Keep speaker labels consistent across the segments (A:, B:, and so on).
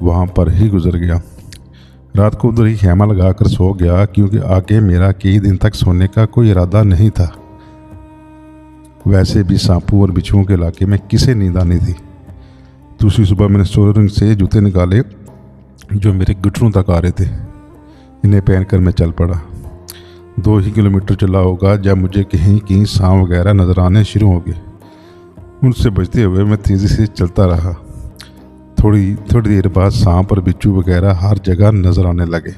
A: وہاں پر ہی گزر گیا۔ رات کو ادھر ہی خیمہ لگا کر سو گیا، کیونکہ آگے میرا کئی دن تک سونے کا کوئی ارادہ نہیں تھا۔ ویسے بھی سانپوں اور بچھوؤں کے علاقے میں کسے نیند آنی تھی۔ دوسری صبح میں نے اسٹور سے جوتے نکالے جو میرے گھٹنوں تک آ رہے تھے۔ انہیں پہن کر میں چل پڑا۔ 2 ہی کلومیٹر چلا ہوگا جب مجھے کہیں سانپ وغیرہ نظر آنے شروع ہو گئے۔ ان سے بچتے ہوئے میں تیزی سے چلتا رہا۔ تھوڑی دیر بعد سانپ اور بچھو وغیرہ ہر جگہ نظر آنے لگے۔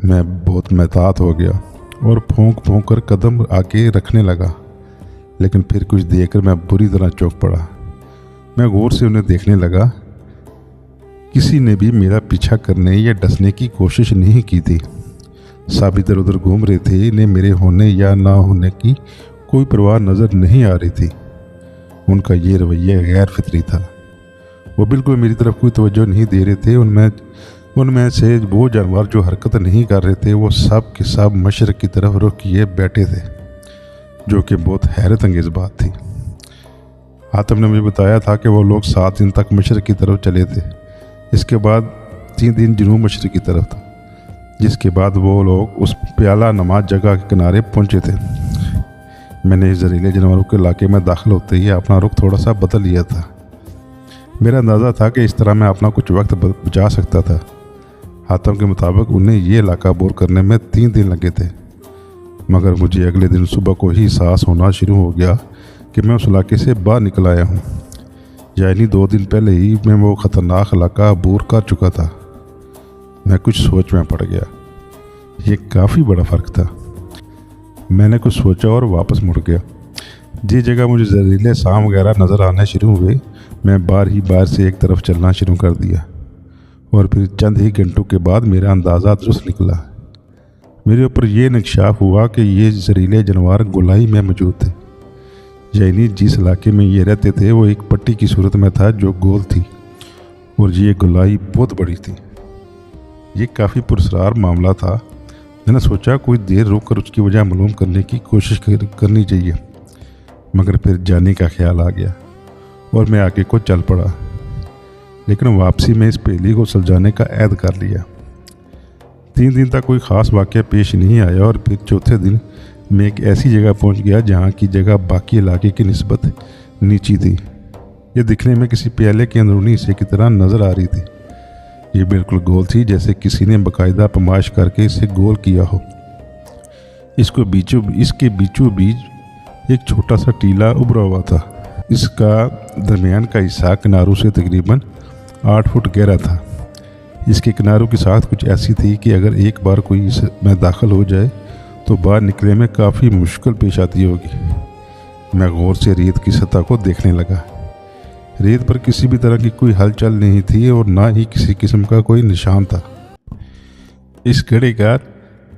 A: میں بہت محتاط ہو گیا اور پھونک کر قدم آگے رکھنے لگا، لیکن پھر کچھ دیکھ کر میں بری طرح چونک پڑا۔ میں غور سے انہیں دیکھنے لگا۔ کسی نے بھی میرا پیچھا کرنے یا ڈسنے کی کوشش نہیں کی تھی۔ سب ادھر ادھر گھوم رہے تھے۔ انہیں میرے ہونے یا نہ ہونے کی کوئی پرواہ نظر نہیں آ رہی تھی۔ ان کا یہ رویہ غیر فطری تھا۔ وہ بالکل میری طرف کوئی توجہ نہیں دے رہے تھے۔ ان میں سے وہ جانور جو حرکت نہیں کر رہے تھے وہ سب کے سب مشرق کی طرف رخ کیے بیٹھے تھے، جو کہ بہت حیرت انگیز بات تھی۔ حاتم نے مجھے بتایا تھا کہ وہ لوگ 7 دن تک مشرق کی طرف چلے تھے۔ اس کے بعد 3 دن جنوب مشرق کی طرف تھا، جس کے بعد وہ لوگ اس پیالہ نما جگہ کے کنارے پہنچے تھے۔ میں نے اس زہریلے جانوروں کے علاقے میں داخل ہوتے ہی اپنا رخ تھوڑا سا بدل لیا تھا۔ میرا اندازہ تھا کہ اس طرح میں اپنا کچھ وقت بچا سکتا تھا۔ حاتم کے مطابق انہیں یہ علاقہ عبور کرنے میں 3 دن لگے تھے، مگر مجھے اگلے دن صبح کو ہی احساس ہونا شروع ہو گیا کہ میں اس علاقے سے باہر نکل آیا ہوں، یعنی 2 دن پہلے ہی میں وہ خطرناک علاقہ عبور کر چکا تھا۔ میں کچھ سوچ میں پڑ گیا۔ یہ کافی بڑا فرق تھا۔ میں نے کچھ سوچا اور واپس مڑ گیا۔ جس جگہ مجھے زہریلے سانپ وغیرہ نظر آنے شروع ہوئے، میں باہر سے ایک طرف چلنا شروع کر دیا، اور پھر چند ہی گھنٹوں کے بعد میرا اندازہ درست نکلا۔ میرے اوپر یہ انکشاف ہوا کہ یہ زہریلے جانور گولائی میں موجود تھے، یعنی جس علاقے میں یہ رہتے تھے وہ ایک پٹی کی صورت میں تھا جو گول تھی، اور یہ گولائی بہت بڑی تھی۔ یہ کافی پراسرار معاملہ تھا۔ میں نے سوچا کوئی دیر رک کر اس کی وجہ معلوم کرنے کی کوشش کرنی چاہیے، مگر پھر جانے کا خیال آ گیا اور میں آگے کو چل پڑا، لیکن واپسی میں اس پہیلی کو سلجھانے کا عہد کر لیا۔ 3 دن تک کوئی خاص واقعہ پیش نہیں آیا، اور پھر چوتھے دن میں ایک ایسی جگہ پہنچ گیا جہاں کی جگہ باقی علاقے کی نسبت نیچی تھی۔ یہ دکھنے میں کسی پیالے کے اندرونی حصے کی طرح نظر آ رہی تھی۔ یہ بالکل گول تھی، جیسے کسی نے باقاعدہ پیمائش کر کے اسے گول کیا ہو۔ اس کے بیچوں بیچ ایک چھوٹا سا ٹیلا ابھرا ہوا تھا۔ اس کا درمیان کا حصہ کناروں سے تقریباً 8 فٹ گہرا تھا۔ اس کے کناروں کی ساخت کچھ ایسی تھی کہ اگر ایک بار کوئی اس میں داخل ہو جائے تو باہر نکلنے میں کافی مشکل پیش آتی ہوگی۔ میں غور سے ریت کی سطح کو دیکھنے لگا۔ ریت پر کسی بھی طرح کی کوئی ہلچل نہیں تھی، اور نہ ہی کسی قسم کا کوئی نشان تھا۔ اس گڑھے کا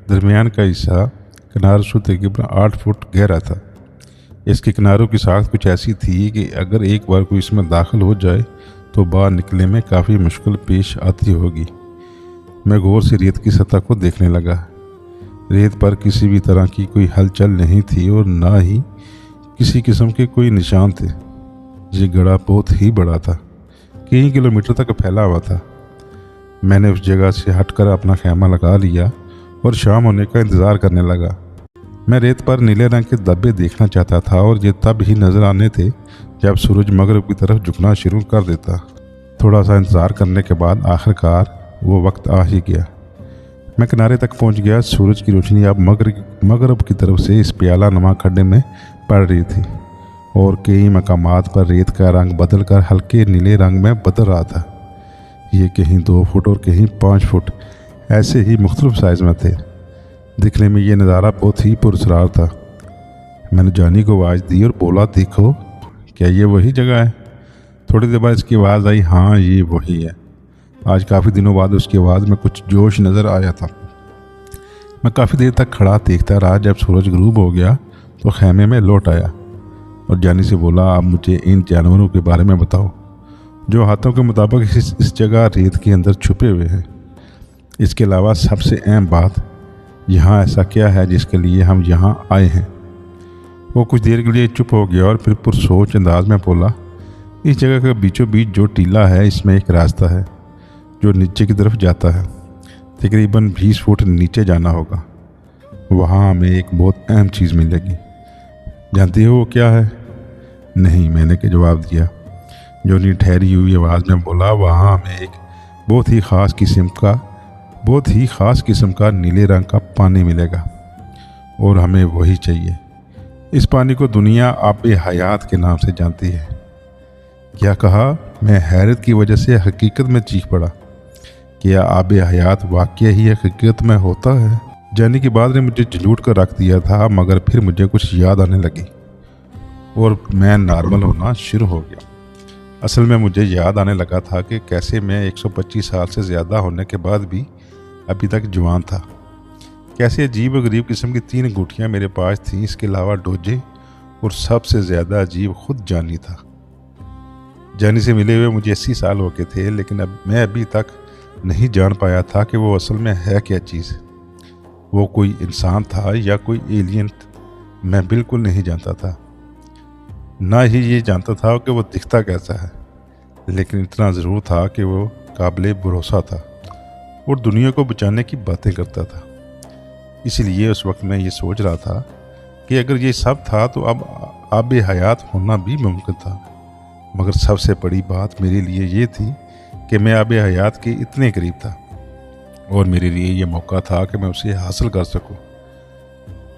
A: درمیان کا حصہ کناروں سے تقریباً 8 فٹ گہرا تھا۔ اس کے کناروں کی ساخت کچھ ایسی تھی کہ اگر ایک بار کوئی اس میں داخل ہو جائے تو باہر نکلنے میں کافی مشکل پیش آتی ہوگی۔ میں غور سے ریت کی سطح کو دیکھنے لگا۔ ریت پر کسی بھی طرح کی کوئی ہلچل نہیں تھی، اور نہ ہی کسی قسم کے کوئی نشان تھے۔ یہ گڑھا بہت ہی بڑا تھا، کئی کلومیٹر تک پھیلا ہوا تھا۔ میں نے اس جگہ سے ہٹ کر اپنا خیمہ لگا لیا اور شام ہونے کا انتظار کرنے لگا۔ میں ریت پر نیلے رنگ کے دھبے دیکھنا چاہتا تھا، اور یہ تب ہی نظر آنے تھے جب سورج مغرب کی طرف جھکنا شروع کر دیتا۔ تھوڑا سا انتظار کرنے کے بعد آخرکار وہ وقت آ ہی گیا۔ میں کنارے تک پہنچ گیا۔ سورج کی روشنی اب مغرب کی طرف سے اس پیالہ نما کھڈے میں پڑ رہی تھی، اور کئی مقامات پر ریت کا رنگ بدل کر ہلکے نیلے رنگ میں بدل رہا تھا۔ یہ کہیں 2 فٹ اور کہیں 5 فٹ ایسے ہی مختلف سائز میں تھے۔ دکھنے میں یہ نظارہ بہت ہی پراسرار تھا۔ میں نے جانی کو آواز دی اور بولا، دیکھو کیا یہ وہی جگہ ہے؟ تھوڑی دیر بعد اس کی آواز آئی، ہاں یہ وہی ہے۔ آج کافی دنوں بعد اس کی آواز میں کچھ جوش نظر آیا تھا۔ میں کافی دیر تک کھڑا دیکھتا رہا۔ جب سورج غروب ہو گیا تو خیمے میں لوٹ آیا اور جانی سے بولا، آپ مجھے ان جانوروں کے بارے میں بتاؤ جو ہاتھوں کے مطابق اس جگہ ریت کے اندر چھپے ہوئے ہیں۔ اس کے علاوہ سب سے اہم بات، یہاں ایسا کیا ہے جس کے لیے ہم یہاں آئے ہیں؟ وہ کچھ دیر کے لیے چپ ہو گیا اور پھر پرسوچ انداز میں بولا، اس جگہ کا بیچوں بیچ جو ٹیلا ہے اس میں ایک راستہ ہے جو نیچے کی طرف جاتا ہے، تقریباً 20 فٹ نیچے جانا ہوگا۔ وہاں ہمیں ایک بہت اہم چیز ملے گی۔ جانتی ہو وہ کیا ہے؟ نہیں، میں نے جواب دیا۔ جونی ٹھہری ہوئی آواز میں بولا، وہاں ہمیں ایک بہت ہی خاص قسم کا نیلے رنگ کا پانی ملے گا، اور ہمیں وہی چاہیے۔ اس پانی کو دنیا آب حیات کے نام سے جانتی ہے۔ کیا کہا؟ میں حیرت کی وجہ سے حقیقت میں چیخ پڑا۔ کیا آب حیات واقعہ ہی حقیقت میں ہوتا ہے؟ جانی کی بات نے مجھے جھنجھوڑ کر رکھ دیا تھا، مگر پھر مجھے کچھ یاد آنے لگی اور میں نارمل ہونا شروع ہو گیا۔ اصل میں مجھے یاد آنے لگا تھا کہ کیسے میں 125 سال سے زیادہ ہونے کے بعد بھی ابھی تک جوان تھا۔ کیسے عجیب و غریب قسم کی 3 انگوٹھیاں میرے پاس تھیں، اس کے علاوہ ڈوجے، اور سب سے زیادہ عجیب خود جانی تھا۔ جانی سے ملے ہوئے مجھے 80 سال ہو گئے تھے، لیکن میں ابھی تک نہیں جان پایا تھا کہ وہ اصل میں ہے کیا چیز۔ وہ کوئی انسان تھا یا کوئی ایلین، میں بالکل نہیں جانتا تھا۔ نہ ہی یہ جانتا تھا کہ وہ دکھتا کیسا ہے، لیکن اتنا ضرور تھا کہ وہ قابل بھروسہ تھا اور دنیا کو بچانے کی باتیں کرتا تھا۔ اسی لیے اس وقت میں یہ سوچ رہا تھا کہ اگر یہ سب تھا تو اب آب حیات ہونا بھی ممکن تھا، مگر سب سے بڑی بات میرے لیے یہ تھی کہ میں آب حیات کے اتنے قریب تھا، اور میرے لیے یہ موقع تھا کہ میں اسے حاصل کر سکوں۔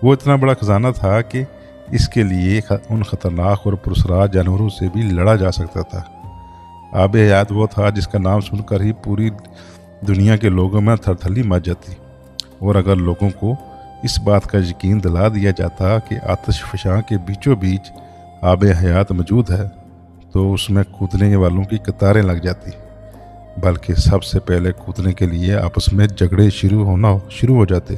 A: وہ اتنا بڑا خزانہ تھا کہ اس کے لیے ان خطرناک اور پراسرار جانوروں سے بھی لڑا جا سکتا تھا۔ آب حیات وہ تھا جس کا نام سن کر ہی پوری دنیا کے لوگوں میں تھرتھلی مچ جاتی، اور اگر لوگوں کو اس بات کا یقین دلا دیا جاتا کہ آتش فشاں کے بیچوں بیچ آب حیات موجود ہے تو اس میں کودنے والوں کی قطاریں لگ جاتی، بلکہ سب سے پہلے کودنے کے لیے آپس میں جھگڑے شروع ہو جاتے۔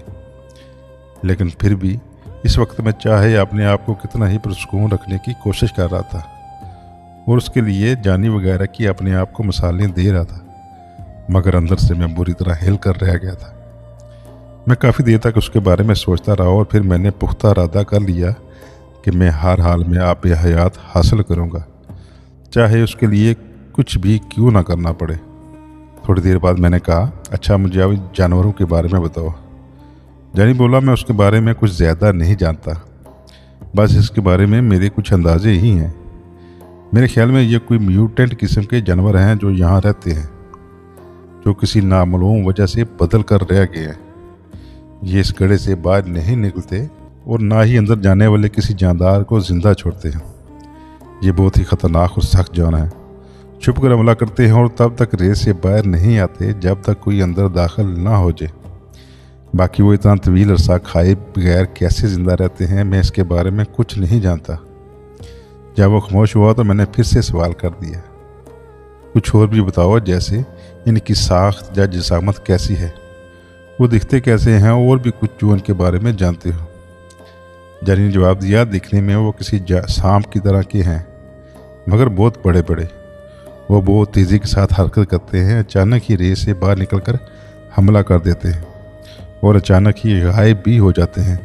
A: لیکن پھر بھی اس وقت میں چاہے اپنے آپ کو کتنا ہی پرسکون رکھنے کی کوشش کر رہا تھا، اور اس کے لیے جانی وغیرہ کی اپنے آپ کو مثالیں دے رہا تھا، مگر اندر سے میں بری طرح ہل کر رہ گیا تھا۔ میں کافی دیر تک اس کے بارے میں سوچتا رہا، اور پھر میں نے پختہ ارادہ کر لیا کہ میں ہر حال میں آب حیات حاصل کروں گا، چاہے اس کے لیے کچھ بھی کیوں نہ کرنا پڑے۔ تھوڑی دیر بعد میں نے کہا، اچھا مجھے اب جانوروں کے بارے میں بتاؤ۔ جانی بولا، میں اس کے بارے میں کچھ زیادہ نہیں جانتا، بس اس کے بارے میں میرے کچھ اندازے ہی ہیں۔ میرے خیال میں یہ کوئی میوٹنٹ قسم کے جانور ہیں جو یہاں رہتے ہیں، جو کسی نامعلوم وجہ سے بدل کر رہ گئے ہیں۔ یہ اس گڑھے سے باہر نہیں نکلتے اور نہ ہی اندر جانے والے کسی جاندار کو زندہ چھوڑتے ہیں۔ یہ بہت ہی خطرناک اور سخت جانور ہیں، چھپ کر حملہ کرتے ہیں اور تب تک ریس سے باہر نہیں آتے جب تک کوئی اندر داخل نہ ہو جائے۔ باقی وہ اتنا طویل عرصہ کھائے بغیر کیسے زندہ رہتے ہیں، میں اس کے بارے میں کچھ نہیں جانتا۔ جب وہ خاموش ہوا تو میں نے پھر سے سوال کر دیا، کچھ اور بھی بتاؤ، جیسے ان کی ساخت یا جسامت کیسی ہے، وہ دکھتے کیسے ہیں، اور بھی کچھ جو ان کے بارے میں جانتے ہو۔ جانی نے جواب دیا، دکھنے میں وہ کسی سانپ کی طرح کے ہیں، مگر بہت بڑے بڑے۔ وہ بہت تیزی کے ساتھ حرکت کرتے ہیں، اچانک ہی ریس سے باہر نکل کر حملہ کر دیتے ہیں اور اچانک ہی غائب بھی ہو جاتے ہیں۔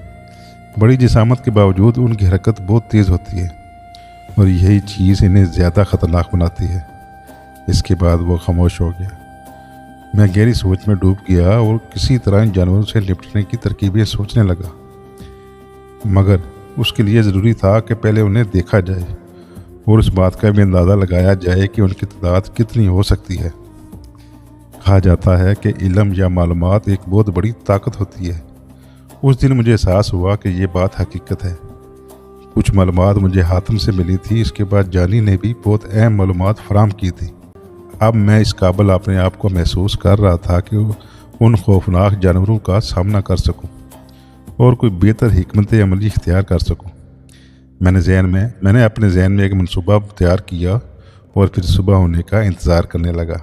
A: بڑی جسامت کے باوجود ان کی حرکت بہت تیز ہوتی ہے، اور یہی چیز انہیں زیادہ خطرناک بناتی ہے۔ اس کے بعد وہ خاموش ہو گیا۔ میں گہری سوچ میں ڈوب گیا اور کسی طرح ان جانوروں سے نپٹنے کی ترکیبیں سوچنے لگا، مگر اس کے لیے ضروری تھا کہ پہلے انہیں دیکھا جائے اور اس بات کا بھی اندازہ لگایا جائے کہ ان کی تعداد کتنی ہو سکتی ہے۔ کہا جاتا ہے کہ علم یا معلومات ایک بہت بڑی طاقت ہوتی ہے۔ اس دن مجھے احساس ہوا کہ یہ بات حقیقت ہے۔ کچھ معلومات مجھے حاتم سے ملی تھی، اس کے بعد جانی نے بھی بہت اہم معلومات فراہم کی تھی۔ اب میں اس قابل اپنے آپ کو محسوس کر رہا تھا کہ ان خوفناک جانوروں کا سامنا کر سکوں اور کوئی بہتر حکمت عملی اختیار کر سکوں۔ میں نے اپنے ذہن میں ایک منصوبہ تیار کیا اور پھر صبح ہونے کا انتظار کرنے لگا۔